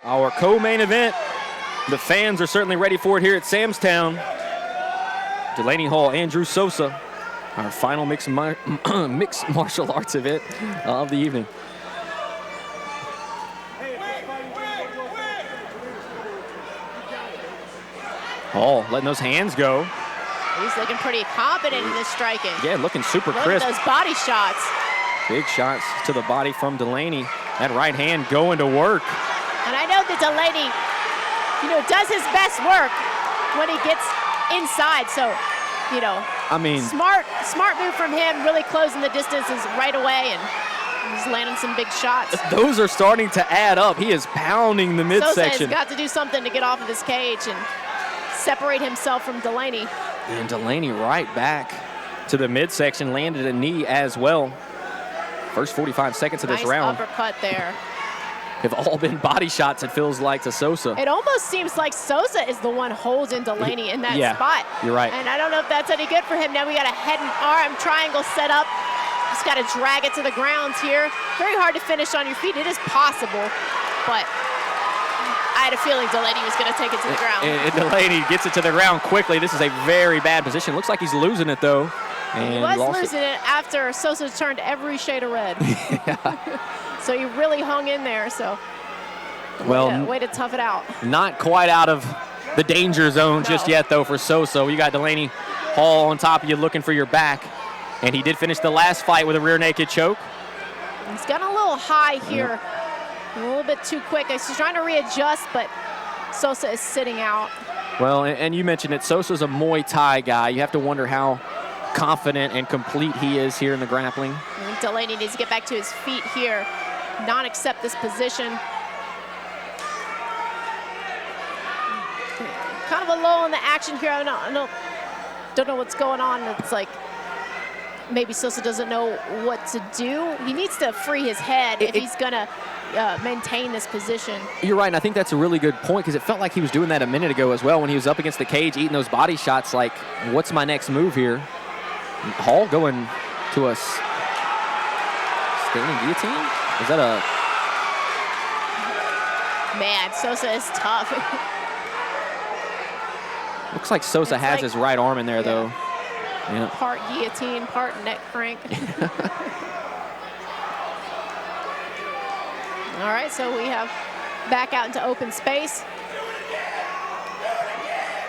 Our co-main event. The fans are certainly ready for it here at Sam's Town. Delanie Hall, Andrew Sosa, our final mixed martial arts event of the evening. Hall letting those hands go. He's looking pretty confident in his striking. Yeah, looking super Look crisp. at those body shots. Big shots to the body from Delanie. That right hand going to work. And I know that Delanie, does his best work when he gets inside. So, I mean, smart move from him, really closing the distances right away, and he's landing some big shots. Those are starting to add up. He is pounding the midsection. Sosa has got to do something to get off of this cage and separate himself from Delanie. And Delanie right back to the midsection, landed a knee as well. First 45 seconds of this round. Nice uppercut there. Have all been body shots, it feels like, to Sosa. It almost seems like Sosa is the one holding Delanie in that spot. You're right. And I don't know if that's any good for him. Now we got a head and arm triangle set up. Just got to drag it to the ground here. Very hard to finish on your feet. It is possible, but I had a feeling Delanie was going to take it to the ground. And Delanie gets it to the ground quickly. This is a very bad position. Looks like he's losing it, though. And he was losing it after Sosa turned every shade of red. So he really hung in there. So way to tough it out. Not quite out of the danger zone just yet, though, for Sosa. You got Delanie Hall on top of you looking for your back. And he did finish the last fight with a rear naked choke. He's gotten a little high here. A little bit too quick. He's trying to readjust, but Sosa is sitting out. Well, and you mentioned it. Sosa's a Muay Thai guy. You have to wonder how confident and complete he is here in the grappling. I think Delanie needs to get back to his feet here, not accept this position. Kind of a lull in the action here. I don't know what's going on. It's like maybe Sosa doesn't know what to do. He needs to free his head if he's going to maintain this position. You're right, and I think that's a really good point because it felt like he was doing that a minute ago as well when he was up against the cage eating those body shots like, what's my next move here? Hall going to a standing guillotine? Is that a... Man, Sosa is tough. Looks like Sosa has his right arm in there, though. Yeah. Part guillotine, part neck crank. All right, so we have back out into open space.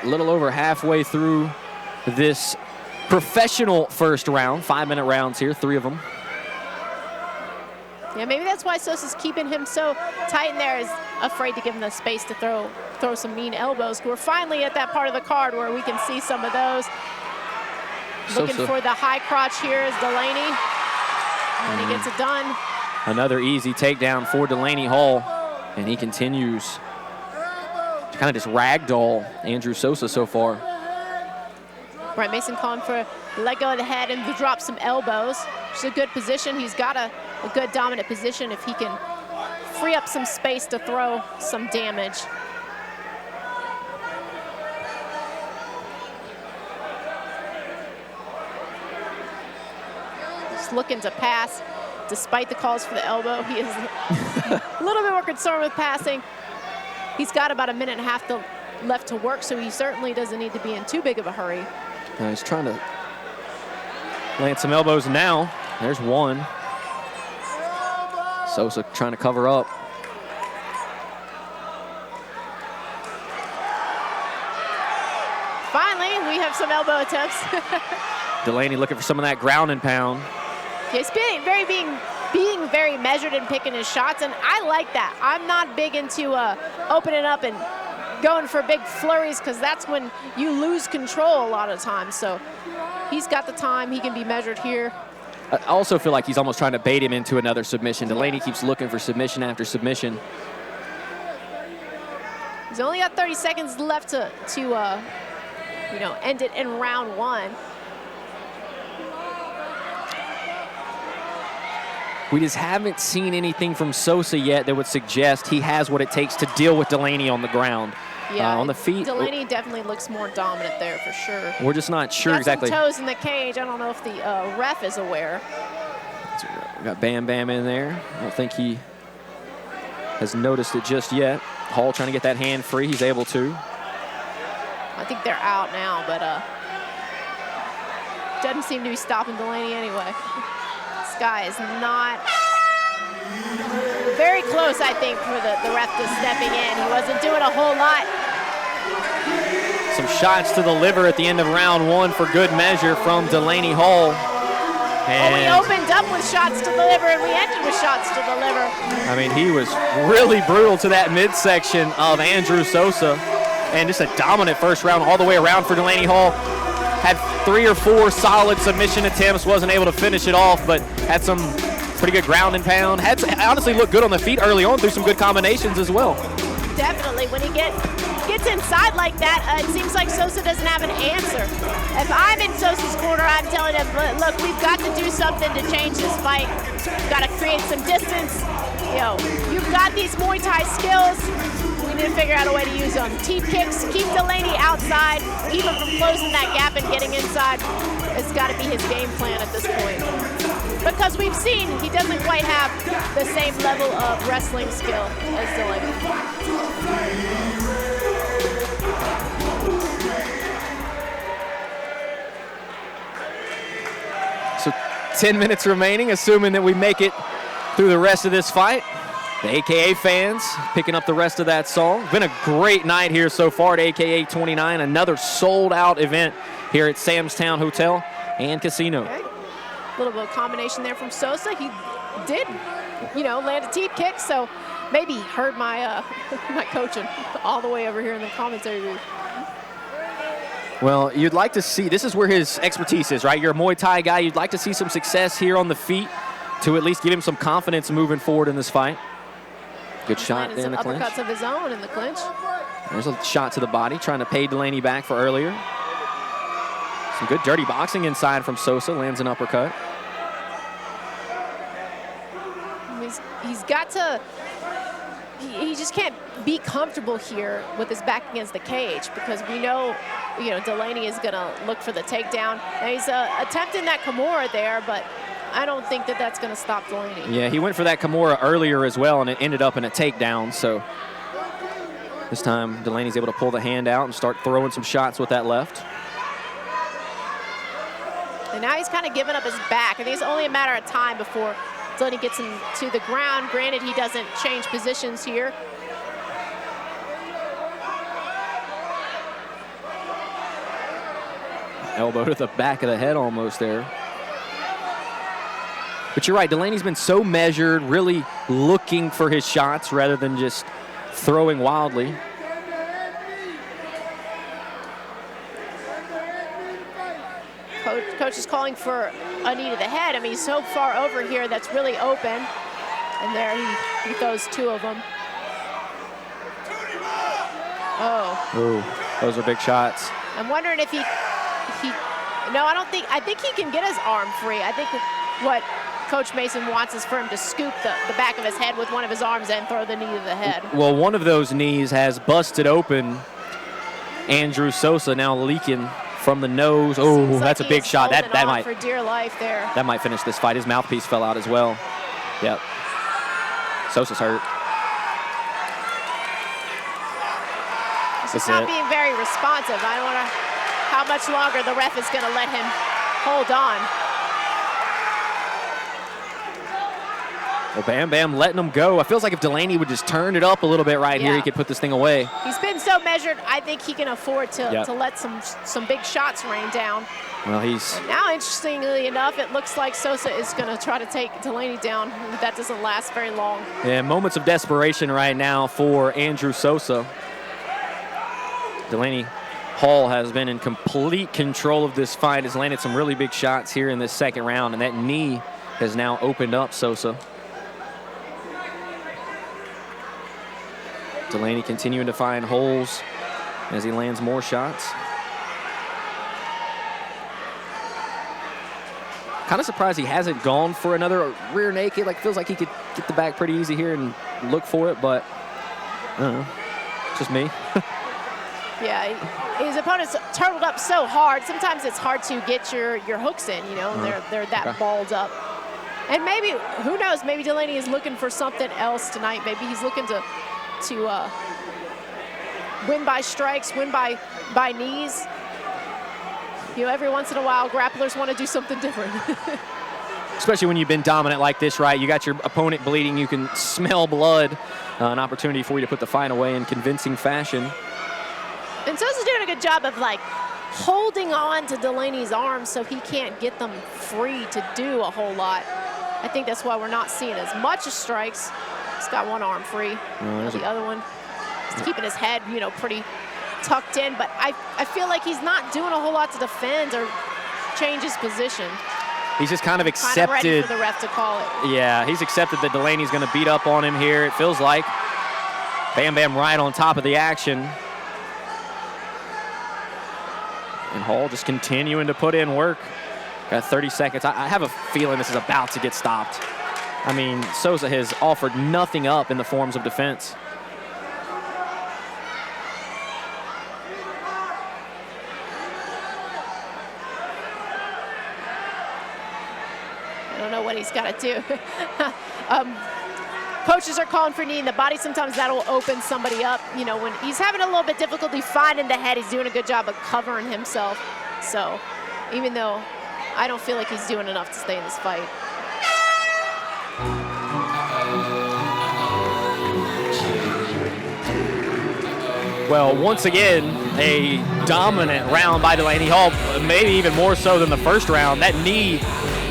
A little over halfway through this professional first round. 5-minute rounds here, 3 of them. Yeah, maybe that's why Sosa's keeping him so tight in there, is afraid to give him the space to throw some mean elbows. We're finally at that part of the card where we can see some of those. Looking for the high crotch here is Delanie, and he gets it done. Another easy takedown for Delanie Hall, and he continues to kind of just ragdoll Andrew Sosa so far. Right, Mason calling for let go of the head and to drop some elbows. It's a good position. He's got a good dominant position if he can free up some space to throw some damage. Just looking to pass. Despite the calls for the elbow, he is a little bit more concerned with passing. He's got about a minute and a half left to work, so he certainly doesn't need to be in too big of a hurry. He's trying to land some elbows now. There's one. Sosa trying to cover up. Finally, we have some elbow attempts. Delanie looking for some of that ground and pound. He's being very measured and picking his shots, and I like that. I'm not big into opening up and going for big flurries, because that's when you lose control a lot of times. So he's got the time. He can be measured here. I also feel like he's almost trying to bait him into another submission. Delanie keeps looking for submission after submission. He's only got 30 seconds left to end it in round 1. We just haven't seen anything from Sosa yet that would suggest he has what it takes to deal with Delanie on the ground. Yeah, on the feet. Delanie definitely looks more dominant there for sure. We're just not sure exactly. Some toes in the cage. I don't know if the ref is aware. We got Bam Bam in there. I don't think he has noticed it just yet. Hall trying to get that hand free. He's able to. I think they're out now, but doesn't seem to be stopping Delanie anyway. This guy is not very close, I think, for the ref to stepping in. He wasn't doing a whole lot. Some shots to the liver at the end of round 1 for good measure from Delanie Hall. Well, we opened up with shots to the liver and we ended with shots to the liver. I mean, he was really brutal to that midsection of Andrew Sosa. And just a dominant first round all the way around for Delanie Hall. Had 3 or 4 solid submission attempts, wasn't able to finish it off, but had some pretty good ground and pound. Honestly looked good on the feet early on through some good combinations as well. Definitely. When he gets inside like that, it seems like Sosa doesn't have an answer. If I'm in Sosa's corner, I'm telling him, look, we've got to do something to change this fight. We've got to create some distance. You've got these Muay Thai skills. We need to figure out a way to use them. Teep kicks, keep Delanie outside, keep him from closing that gap and getting inside. It's got to be his game plan at this point. Because we've seen he doesn't quite have the same level of wrestling skill as Delanie. So 10 minutes remaining, assuming that we make it through the rest of this fight. The AKA fans picking up the rest of that song. Been a great night here so far at AKA 29. Another sold-out event here at Sam's Town Hotel and Casino. Okay. A little bit of combination there from Sosa. He did, land a teep kick, so maybe he heard my my coaching all the way over here in the commentary booth. Well, you'd like to see, this is where his expertise is, right? You're a Muay Thai guy. You'd like to see some success here on the feet to at least give him some confidence moving forward in this fight. Good shot there in the clinch. Uppercuts of his own in the clinch. There's a shot to the body, trying to pay Delanie back for earlier. Some good dirty boxing inside from Sosa, lands an uppercut. He's got to, he just can't be comfortable here with his back against the cage because we know, Delanie is gonna look for the takedown. Now he's attempting that Kimura there, but I don't think that that's gonna stop Delanie. Yeah, he went for that Kimura earlier as well, and it ended up in a takedown, so this time Delanie's able to pull the hand out and start throwing some shots with that left. And now he's kind of giving up his back. I think it's only a matter of time before Delanie gets him to the ground. Granted, he doesn't change positions here. Elbow to the back of the head almost there. But you're right, Delanie's been so measured, really looking for his shots rather than just throwing wildly. Coach is calling for a knee to the head. I mean, he's so far over here that's really open. And there he throws 2 of them. Oh. Ooh, those are big shots. I'm wondering if no, I think he can get his arm free. I think what Coach Mason wants is for him to scoop the back of his head with one of his arms and throw the knee to the head. Well, one of those knees has busted open Andrew Sosa, now leaking from the nose. Oh, that's a big shot. That might, for dear life there. That might finish this fight. His mouthpiece fell out as well. Yep. Sosa's hurt. He's not being very responsive. I don't know how much longer the ref is going to let him hold on. Well, Bam Bam letting him go. It feels like if Delanie would just turn it up a little bit right here, he could put this thing away. He's been so measured, I think he can afford to let some big shots rain down. Well, now, interestingly enough, it looks like Sosa is going to try to take Delanie down. That doesn't last very long. Yeah, moments of desperation right now for Andrew Sosa. Delanie Hall has been in complete control of this fight, has landed some really big shots here in this second round, and that knee has now opened up Sosa. Delanie continuing to find holes as he lands more shots. Kind of surprised he hasn't gone for another rear naked. Feels like he could get the back pretty easy here and look for it, but I don't know. Just me. Yeah, his opponent's turtled up so hard. Sometimes it's hard to get your hooks in, and they're that balled up. And maybe, who knows, maybe Delanie is looking for something else tonight. Maybe he's looking to win by strikes, win by knees. You know, every once in a while, grapplers want to do something different. Especially when you've been dominant like this, right? You got your opponent bleeding, you can smell blood. An opportunity for you to put the fight away in convincing fashion. And Sosa's doing a good job of like holding on to Delanie's arms so he can't get them free to do a whole lot. I think that's why we're not seeing as much as strikes. He's got one arm free. The other one, he's keeping his head, you know, pretty tucked in. But I feel like he's not doing a whole lot to defend or change his position. He's just kind of accepted. Kind of ready for the ref to call it. Yeah, he's accepted that Delanie's going to beat up on him here. It feels like. Bam Bam right on top of the action. And Hall just continuing to put in work. Got 30 seconds. I have a feeling this is about to get stopped. I mean, Sosa has offered nothing up in the forms of defense. I don't know what he's got to do. Coaches are calling for knee in the body. Sometimes that'll open somebody up. You know, when he's having a little bit difficulty finding the head, he's doing a good job of covering himself. So even though I don't feel like he's doing enough to stay in this fight. Well, once again, a dominant round by Delanie Hall, maybe even more so than the first round. That knee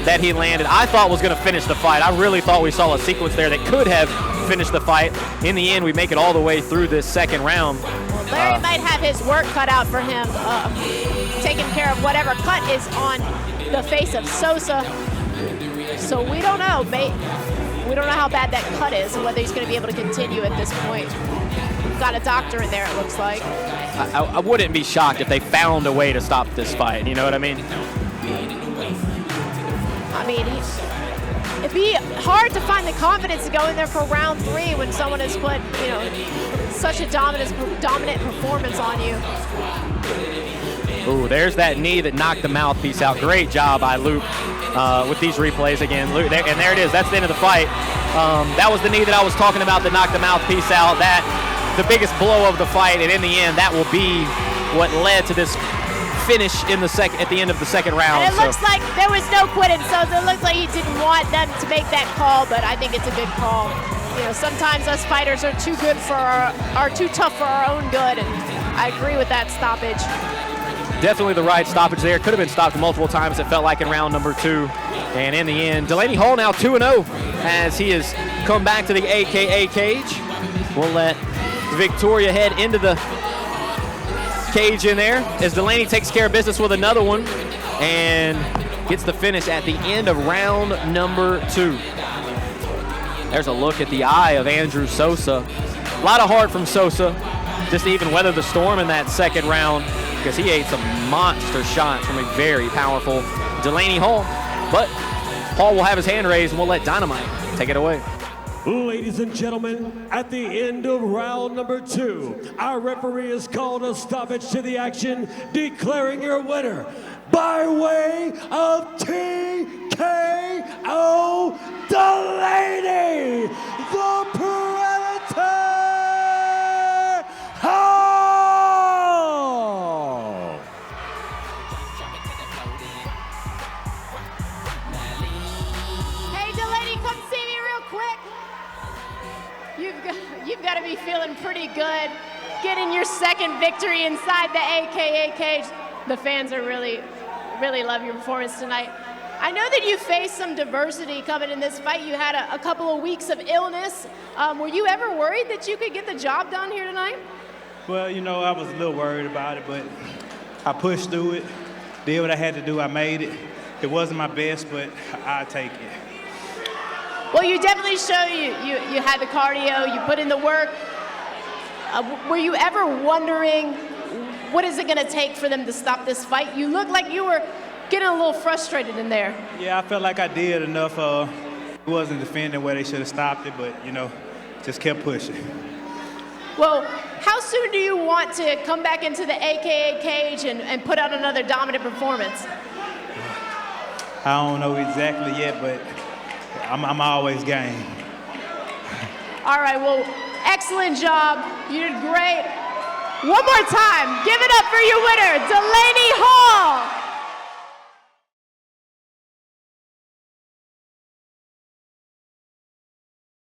that he landed, I thought was going to finish the fight. I really thought we saw a sequence there that could have finished the fight. In the end, we make it all the way through this second round. Well, Larry might have his work cut out for him, taking care of whatever cut is on the face of Sosa. So we don't know. We don't know how bad that cut is and whether he's going to be able to continue at this point. We've got a doctor in there, it looks like. I wouldn't be shocked if they found a way to stop this fight. You know what I mean? I mean, it'd be hard to find the confidence to go in there for round 3 when someone has put, you know, such a dominant performance on you. Ooh, there's that knee that knocked the mouthpiece out. Great job by Luke with these replays again. Luke, and there it is. That's the end of the fight. That was the knee that I was talking about that knocked the mouthpiece out. That the biggest blow of the fight, and in the end, that will be what led to this finish in the at the end of the second round. And it looks like there was no quitting, so it looks like he didn't want them to make that call, but I think it's a good call. You know, sometimes us fighters are too good for are too tough for our own good, and I agree with that stoppage. Definitely the right stoppage there. Could have been stopped multiple times, it felt like, in round number 2. And in the end, Delanie Hall now 2-0 as he has come back to the AKA cage. We'll let Victoria head into the cage in there as Delanie takes care of business with another one and gets the finish at the end of round number 2. There's a look at the eye of Andrew Sosa. A lot of heart from Sosa just to even weather the storm in that second round, because he ate some monster shots from a very powerful Delanie Hall. But Hall will have his hand raised, and we'll let Dynamite take it away. Ladies and gentlemen, at the end of round number 2, our referee has called a stoppage to the action, declaring your winner by way of TKO Delanie, the Predator Hall. Hey, Delanie, come see me real quick. You've got to be feeling pretty good getting your second victory inside the AKA cage. The fans are really love your performance tonight. I know that you faced some diversity coming in this fight. You had a couple of weeks of illness. Were you ever worried that you could get the job done here tonight? Well, you know, I was a little worried about it, but I pushed through it, did what I had to do, I made it. It wasn't my best, but I'll take it. Well, you definitely show you had the cardio, you put in the work. Were you ever wondering what is it going to take for them to stop this fight? You looked like you were getting a little frustrated in there. Yeah, I felt like I did enough. It wasn't defending where they should have stopped it, but, you know, just kept pushing. Well, how soon do you want to come back into the AKA cage and put out another dominant performance? I don't know exactly yet, but I'm always game. All right, well, excellent job. You did great. One more time, give it up for your winner, Delanie Hall.